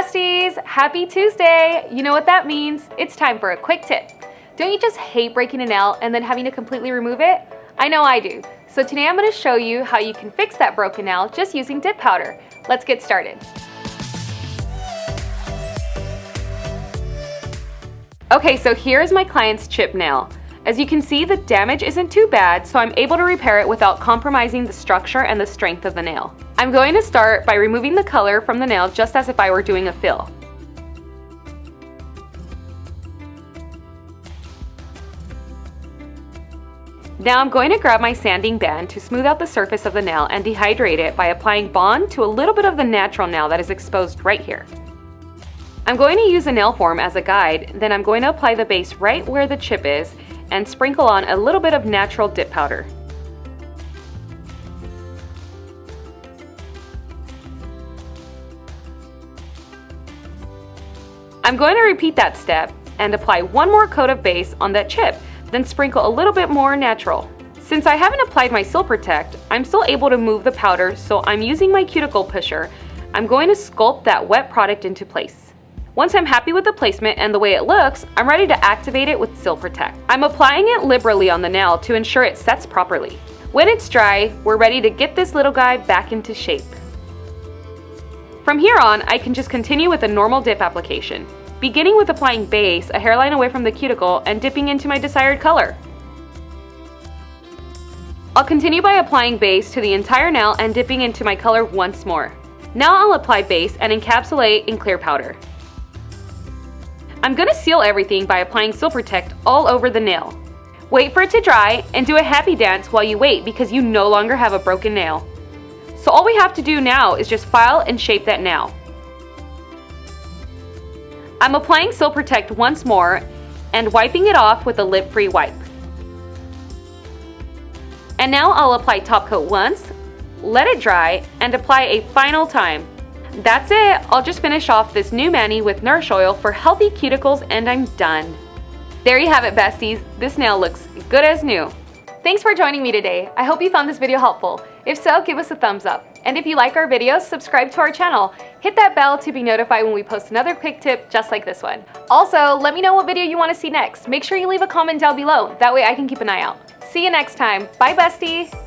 besties! Happy Tuesday! You know what that means? It's time for a quick tip. Don't you just hate breaking a nail and then having to completely remove it? I know I do. So today I'm going to show you how you can fix that broken nail just using dip powder. Let's get started. Okay, so here's my client's chipped nail. As you can see, the damage isn't too bad, so I'm able to repair it without compromising the structure and the strength of the nail. I'm going to start by removing the color from the nail just as if I were doing a fill. Now I'm going to grab my sanding band to smooth out the surface of the nail and dehydrate it by applying Bond to a little bit of the natural nail that is exposed right here. I'm going to use a nail form as a guide, then I'm going to apply the base right where the chip is and sprinkle on a little bit of natural dip powder. I'm going to repeat that step and apply one more coat of base on that chip, then sprinkle a little bit more natural. Since I haven't applied my Seal Protect, I'm still able to move the powder, so I'm using my cuticle pusher. I'm going to sculpt that wet product into place. Once I'm happy with the placement and the way it looks, I'm ready to activate it with Seal Protect. I'm applying it liberally on the nail to ensure it sets properly. When it's dry, we're ready to get this little guy back into shape. From here on, I can just continue with a normal dip application, beginning with applying base a hairline away from the cuticle and dipping into my desired color. I'll continue by applying base to the entire nail and dipping into my color once more. Now I'll apply base and encapsulate in clear powder. I'm going to seal everything by applying Seal Protect all over the nail. Wait for it to dry and do a happy dance while you wait because you no longer have a broken nail. So all we have to do now is just file and shape that nail. I'm applying Seal Protect once more and wiping it off with a lip-free wipe. And now I'll apply top coat once, let it dry, and apply a final time. That's it! I'll just finish off this new mani with Nourish Oil for healthy cuticles and I'm done. There you have it, besties. This nail looks good as new. Thanks for joining me today. I hope you found this video helpful. If so, give us a thumbs up. And if you like our videos, subscribe to our channel. Hit that bell to be notified when we post another quick tip just like this one. Also, let me know what video you want to see next. Make sure you leave a comment down below. That way I can keep an eye out. See you next time. Bye, bestie!